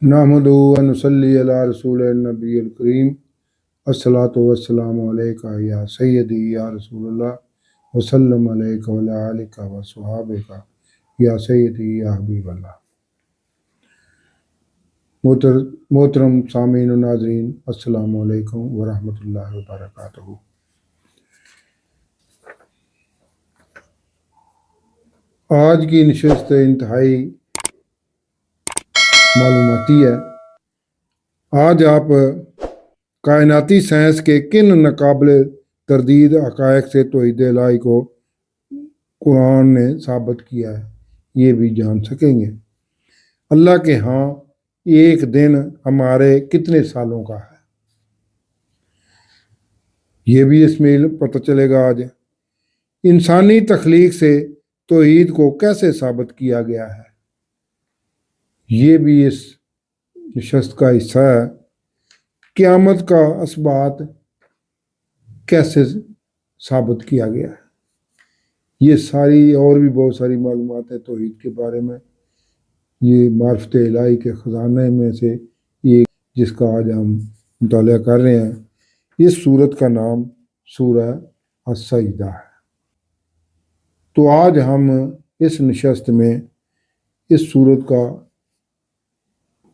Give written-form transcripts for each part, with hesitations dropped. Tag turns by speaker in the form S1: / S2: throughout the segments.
S1: نحمدہ و نصلی علی رسول النبی الکریم الصلاۃ والسلام علیکہ یا سیدی یا رسول اللہ وسلم علیکہ وعلی آلکہ و صحابکہ یا سیدی یا حبیب اللہ۔ محترم سامعین و ناظرین، السلام علیکم ورحمۃ اللہ وبرکاتہ۔ آج کی نشست انتہائی معلوماتی ہے۔ آج آپ کائناتی سائنس کے کن ناقابل تردید حقائق سے توحید الہی کو قرآن نے ثابت کیا ہے یہ بھی جان سکیں گے۔ اللہ کے ہاں ایک دن ہمارے کتنے سالوں کا ہے یہ بھی اس میں پتہ چلے گا۔ آج انسانی تخلیق سے توحید کو کیسے ثابت کیا گیا ہے یہ بھی اس نشست کا حصہ ہے۔ قیامت کا اثبات کیسے ثابت کیا گیا ہے، یہ ساری اور بھی بہت ساری معلومات ہیں توحید کے بارے میں۔ یہ معرفت الہی کے خزانے میں سے یہ جس کا آج ہم مطالعہ کر رہے ہیں۔ اس سورت کا نام سورہ السجدہ ہے۔ تو آج ہم اس نشست میں اس سورت کا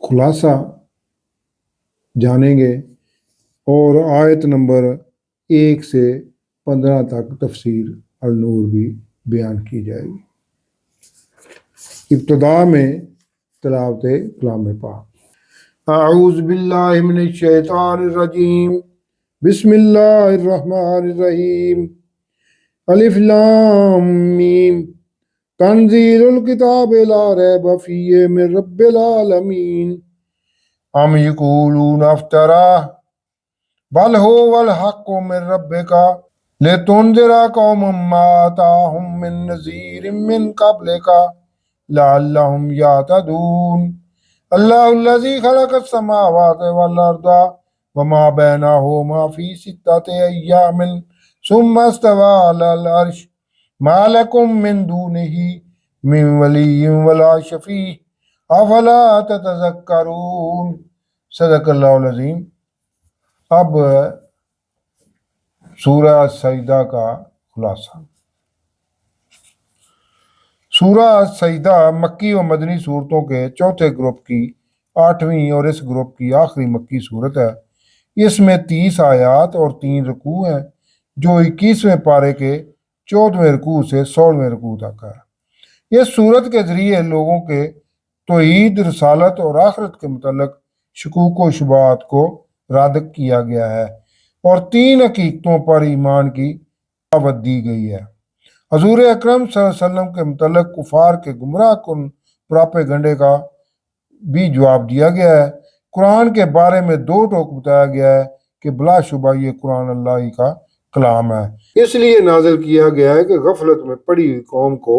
S1: خلاصہ جانیں گے اور آیت نمبر 1 سے 15 تک تفسیر النور بھی بیان کی جائے گی۔ ابتدا میں تلاوت کلام پاک۔ اعوذ باللہ من الشیطان الرجیم، بسم اللہ الرحمن الرحیم۔ الف لام میم، تنزیل الکتاب لا ریب فیہ من رب العالمین۔ ام یقولون افتراہ بل هو الحق من ربک لتنذر قوما ما آتاہم من نذیر من قبلک لعلہم یہتدون۔ اللہ الذی خلق السماوات والارض وما بینہما فی 6 ایام ثم استوى علی العرش ما لکم من دونہ من ولی ولا شفیع افلا تتذکرون۔ صدق اللہ العظیم۔ اب سورہ سجدہ کا خلاصہ۔ سورہ سجدہ مکی و مدنی صورتوں کے چوتھے گروپ کی 8ویں اور اس گروپ کی آخری مکی صورت ہے۔ اس میں 30 آیات اور 3 رکوع ہیں جو 21ویں پارے کے 14ویں رکوع سے 16ویں رکوع تک ہے۔ اس صورت کے ذریعے لوگوں کے توحید، رسالت اور آخرت کے متعلق شکوک و شبہات کو رد کیا گیا ہے اور 3 حقیقتوں پر ایمان کی دعوت دی گئی ہے۔ حضور اکرم صلی اللہ علیہ وسلم کے متعلق کفار کے گمراہ کن پراپیگنڈے کا بھی جواب دیا گیا ہے۔ قرآن کے بارے میں 2 ٹوک بتایا گیا ہے کہ بلا شبہ یہ قرآن اللہ ہی کا کلام ہے، اس لیے نازل کیا گیا ہے کہ غفلت میں پڑی ہوئی قوم کو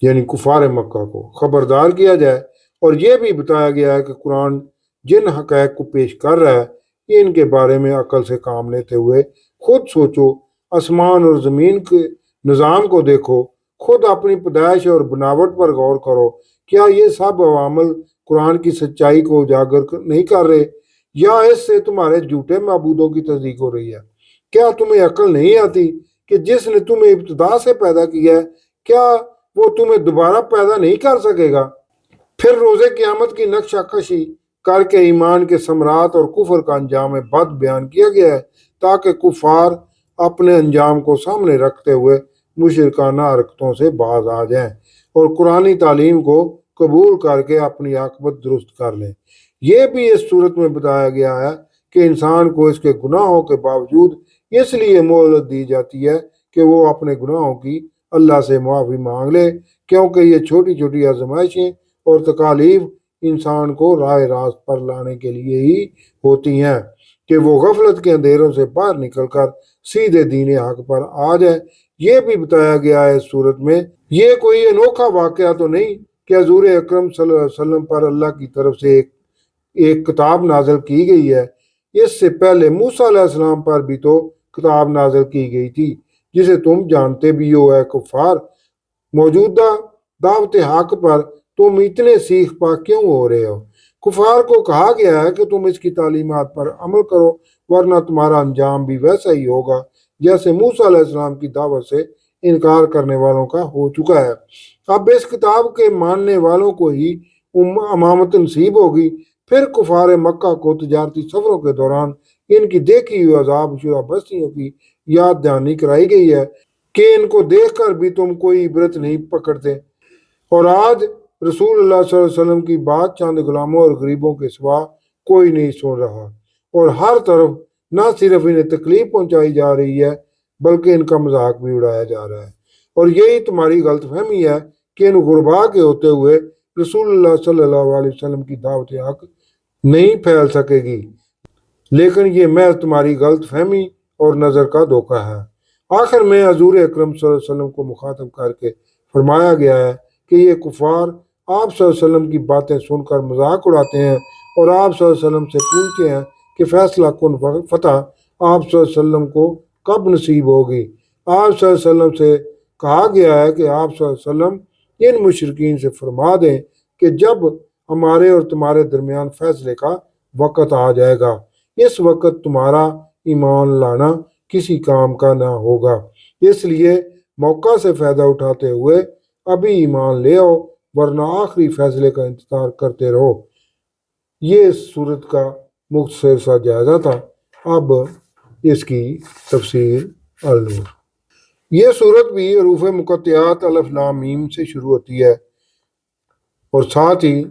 S1: یعنی کفار مکہ کو خبردار کیا جائے، اور یہ بھی بتایا گیا ہے کہ قرآن جن حقائق کو پیش کر رہا ہے یہ ان کے بارے میں عقل سے کام لیتے ہوئے خود سوچو، آسمان اور زمین کے نظام کو دیکھو، خود اپنی پیدائش اور بناوٹ پر غور کرو۔ کیا یہ سب عوامل قرآن کی سچائی کو اجاگر نہیں کر رہے، یا اس سے تمہارے جھوٹے معبودوں کی تصدیق ہو رہی ہے؟ کیا تمہیں عقل نہیں آتی کہ جس نے تمہیں ابتدا سے پیدا کیا ہے کیا وہ تمہیں دوبارہ پیدا نہیں کر سکے گا؟ پھر روز قیامت کی نقشہ کشی کر کے ایمان کے ثمرات اور کفر کا انجام بد بیان کیا گیا ہے تاکہ کفار اپنے انجام کو سامنے رکھتے ہوئے مشرکانہ حرکتوں سے باز آ جائیں اور قرآنی تعلیم کو قبول کر کے اپنی عاقبت درست کر لیں۔ یہ بھی اس صورت میں بتایا گیا ہے کہ انسان کو اس کے گناہوں کے باوجود اس لیے مہلت دی جاتی ہے کہ وہ اپنے گناہوں کی اللہ سے معافی مانگ لے، کیونکہ یہ چھوٹی چھوٹی آزمائشیں اور تکالیف انسان کو راہ راست پر لانے کے لیے ہی ہوتی ہیں کہ وہ غفلت کے اندھیروں سے باہر نکل کر سیدھے دین حق پر آ جائے۔ یہ بھی بتایا گیا ہے اس صورت میں یہ کوئی انوکھا واقعہ تو نہیں کہ حضور اکرم صلی اللہ علیہ وسلم پر اللہ کی طرف سے ایک کتاب نازل کی گئی ہے۔ اس سے پہلے موسیٰ علیہ السلام پر بھی تو کتاب نازل کی گئی تھی جسے تم جانتے بھی ہو اے کفار۔ موجودہ دعوت حق پر تم اتنے سیکھ پا کیوں ہو رہے ہو؟ کفار کو کہا گیا ہے کہ تم اس کی تعلیمات پر عمل کرو، ورنہ تمہارا انجام بھی ویسا ہی ہوگا جیسے موسیٰ علیہ السلام کی دعوت سے انکار کرنے والوں کا ہو چکا ہے۔ اب اس کتاب کے ماننے والوں کو ہی امامت نصیب ہوگی۔ پھر کفار مکہ کو تجارتی سفروں کے دوران ان کی دیکھی ہوئی عذاب شدہ بستیوں کی یاد دہانی کرائی گئی ہے کہ ان کو دیکھ کر بھی تم کوئی عبرت نہیں پکڑتے۔ اور آج رسول اللہ صلی اللہ علیہ وسلم کی بات چند غلاموں اور غریبوں کے سوا کوئی نہیں سن رہا، اور ہر طرف نہ صرف انہیں تکلیف پہنچائی جا رہی ہے بلکہ ان کا مذاق بھی اڑایا جا رہا ہے۔ اور یہی تمہاری غلط فہمی ہے کہ ان غربا کے ہوتے ہوئے رسول اللہ صلی اللہ علیہ وسلم کی دعوت حق نہیں پھیل سکے گی، لیکن یہ محض تمہاری غلط فہمی اور نظر کا دھوکہ ہے۔ آخر میں حضور اکرم صلی اللہ علیہ وسلم کو مخاطب کر کے فرمایا گیا ہے کہ یہ کفار آپ صلی اللہ علیہ وسلم کی باتیں سن کر مذاق اڑاتے ہیں اور آپ صلی اللہ علیہ وسلم سے پوچھتے ہیں کہ فیصلہ کن فتح آپ صلی اللہ علیہ وسلم کو کب نصیب ہوگی۔ آپ صلی اللہ علیہ وسلم سے کہا گیا ہے کہ آپ صلی اللہ علیہ وسلم ان مشرکین سے فرما دیں کہ جب ہمارے اور تمہارے درمیان فیصلے کا وقت آ جائے گا، اس وقت تمہارا ایمان لانا کسی کام کا نہ ہوگا، اس لیے موقع سے فائدہ اٹھاتے ہوئے ابھی ایمان لے آؤ، ورنہ آخری فیصلے کا انتظار کرتے رہو۔ یہ اس صورت کا مختصر سا جائزہ تھا۔ اب اس کی تفسیر النور۔ یہ صورت بھی حروف مقطعات الف لام میم سے شروع ہوتی ہے اور ساتھ ہی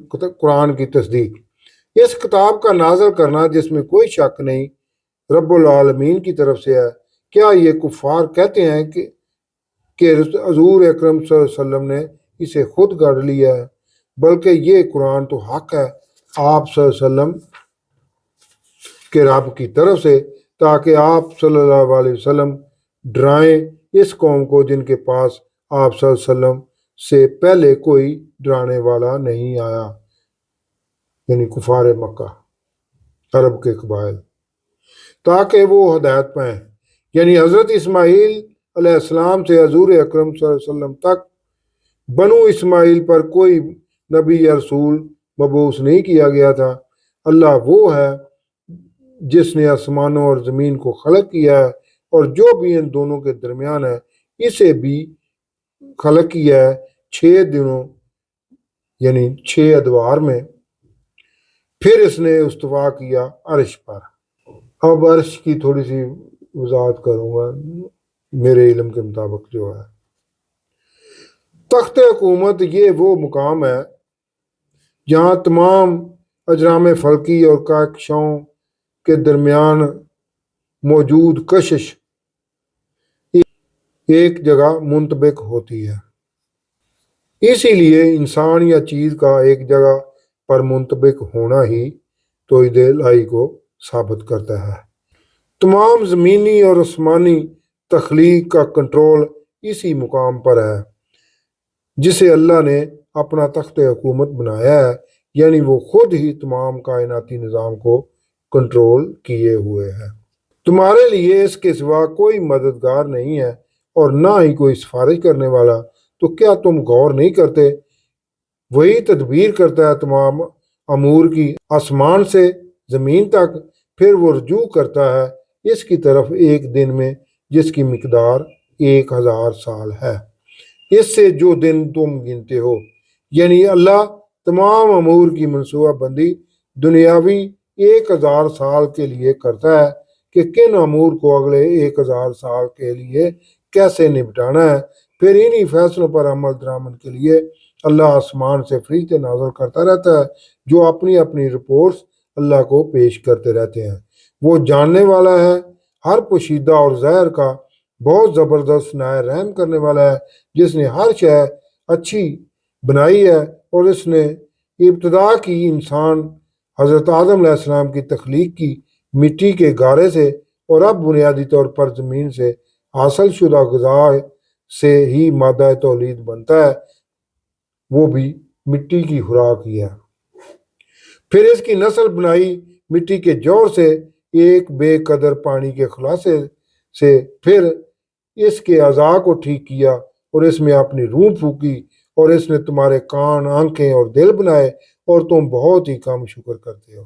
S1: قرآن کی تصدیق۔ اس کتاب کا نازل کرنا جس میں کوئی شک نہیں رب العالمین کی طرف سے ہے۔ کیا یہ کفار کہتے ہیں کہ حضور اکرم صلی اللہ علیہ وسلم نے اسے خود گڑھ لیا ہے؟ بلکہ یہ قرآن تو حق ہے آپ صلی اللہ علیہ وسلم کے رب کی طرف سے، تاکہ آپ صلی اللہ علیہ وسلم ڈرائیں اس قوم کو جن کے پاس آپ صلی اللہ علیہ وسلم سے پہلے کوئی ڈرانے والا نہیں آیا، یعنی کفار مکہ، عرب کے قبائل، تاکہ وہ ہدایت پائیں۔ یعنی حضرت اسماعیل علیہ السلام سے حضور اکرم صلی اللہ علیہ وسلم تک بنو اسماعیل پر کوئی نبی یا رسول مبعوث نہیں کیا گیا تھا۔ اللہ وہ ہے جس نے آسمانوں اور زمین کو خلق کیا ہے اور جو بھی ان دونوں کے درمیان ہے اسے بھی خلق کیا ہے 6 دنوں یعنی 6 ادوار میں، پھر اس نے استوا کیا عرش پر۔ اب عرش کی تھوڑی سی وضاحت کروں گا میرے علم کے مطابق۔ جو ہے تخت حکومت یہ وہ مقام ہے جہاں تمام اجرام فلکی اور کہکشاؤں کے درمیان موجود کشش ایک جگہ منطبق ہوتی ہے۔ اسی لیے انسان یا چیز کا ایک جگہ پر منطبق ہونا ہی توحید الہی کو ثابت کرتا ہے۔ تمام زمینی اور آسمانی تخلیق کا کنٹرول اسی مقام پر ہے جسے اللہ نے اپنا تخت حکومت بنایا ہے، یعنی وہ خود ہی تمام کائناتی نظام کو کنٹرول کیے ہوئے ہے۔ تمہارے لیے اس کے سوا کوئی مددگار نہیں ہے اور نہ ہی کوئی سفارش کرنے والا، تو کیا تم غور نہیں کرتے؟ وہی تدبیر کرتا ہے تمام امور کی آسمان سے زمین تک، پھر وہ رجوع کرتا ہے اس کی طرف ایک دن میں جس کی مقدار 1000 سال ہے، اس سے جو دن تم گنتے ہو۔ یعنی اللہ تمام امور کی منصوبہ بندی دنیاوی 1000 سال کے لیے کرتا ہے کہ کن امور کو اگلے 1000 سال کے لیے کیسے نپٹانا ہے۔ پھر انہی فیصلوں پر عمل درآمد کے لیے اللہ آسمان سے فرشتے نازل کرتا رہتا ہے جو اپنی اپنی رپورٹس اللہ کو پیش کرتے رہتے ہیں۔ وہ جاننے والا ہے ہر پوشیدہ اور ظاہر کا، بہت زبردست نہایت رحم کرنے والا ہے، جس نے ہر شے اچھی بنائی ہے، اور اس نے ابتدا کی انسان حضرت آدم علیہ السلام کی تخلیق کی مٹی کے گارے سے، اور اب بنیادی طور پر زمین سے حاصل شدہ غذا سے ہی مادہ تولید بنتا ہے، وہ بھی مٹی کی خوراک ہی ہے۔ پھر اس کی نسل بنائی مٹی کے جوہر سے، ایک بے قدر پانی کے خلاصے سے، پھر اس کے اعضاء کو ٹھیک کیا اور اس میں اپنی روح پھونکی اور اس نے تمہارے کان، آنکھیں اور دل بنائے اور تم بہت ہی کم شکر کرتے ہو۔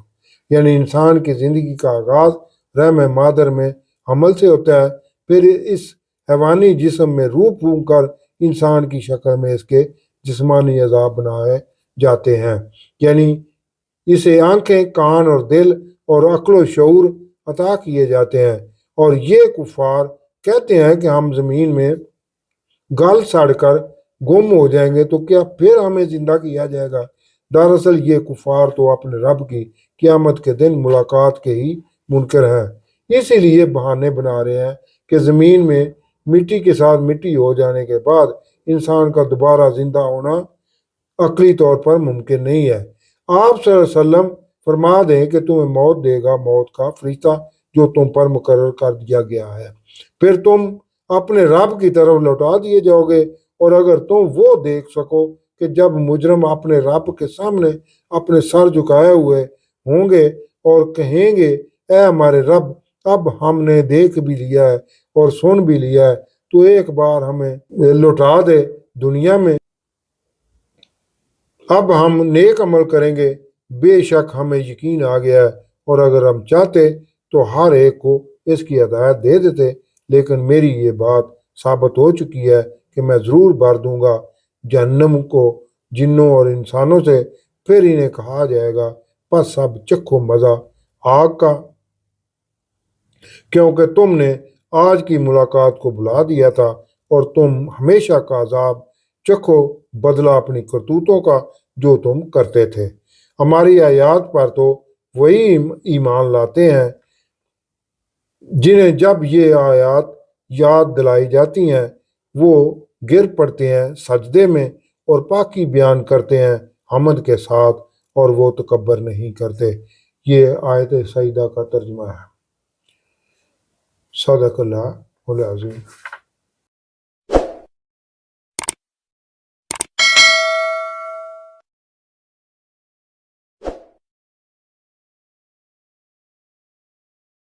S1: یعنی انسان کی زندگی کا آغاز رحم مادر میں حمل سے ہوتا ہے، پھر اس حیوانی جسم میں روح پھونک کر انسان کی شکل میں اس کے جسمانی اعضاء بنائے جاتے ہیں۔ یعنی اسے آنکھیں، کان اور دل اور عقل و شعور عطا کیے جاتے ہیں، اور یہ کفار کہتے ہیں کہ ہم زمین میں گل سڑ کر گم ہو جائیں گے تو کیا پھر ہمیں زندہ کیا جائے گا؟ دراصل یہ کفار تو اپنے رب کی قیامت کے دن ملاقات کے ہی منکر ہیں، اسی لیے بہانے بنا رہے ہیں کہ زمین میں مٹی کے ساتھ مٹی ہو جانے کے بعد انسان کا دوبارہ زندہ ہونا عقلی طور پر ممکن نہیں ہے۔ آپ صلی اللہ علیہ وسلم فرما دیں کہ تمہیں موت دے گا موت کا فرشتہ جو تم پر مقرر کر دیا گیا ہے، پھر تم اپنے رب کی طرف لوٹا دیے جاؤ گے، اور اگر تم وہ دیکھ سکو کہ جب مجرم اپنے رب کے سامنے اپنے سر جھکائے ہوئے ہوں گے اور کہیں گے اے ہمارے رب، اب ہم نے دیکھ بھی لیا ہے اور سن بھی لیا ہے، تو ایک بار ہمیں لوٹا دے دنیا میں، اب ہم نیک عمل کریں گے، بے شک ہمیں یقین آ گیا ہے، اور اگر ہم چاہتے تو ہر ایک کو اس کی ہدایت دے دیتے، لیکن میری یہ بات ثابت ہو چکی ہے کہ میں ضرور بھر دوں گا جہنم کو جنوں اور انسانوں سے، پھر انہیں کہا جائے گا پس اب چکھو مزہ آگ کا، کیونکہ تم نے آج کی ملاقات کو بلا دیا تھا اور تم ہمیشہ کا عذاب چکھو، بدلہ اپنی کرتوتوں کا جو تم کرتے تھے۔ ہماری آیات پر تو وہی ایمان لاتے ہیں جنہیں جب یہ آیات یاد دلائی جاتی ہیں وہ گر پڑتے ہیں سجدے میں اور پاکی بیان کرتے ہیں حمد کے ساتھ، اور وہ تکبر نہیں کرتے۔ یہ آیت سجدہ کا ترجمہ ہے۔ صدق اللہ العظیم۔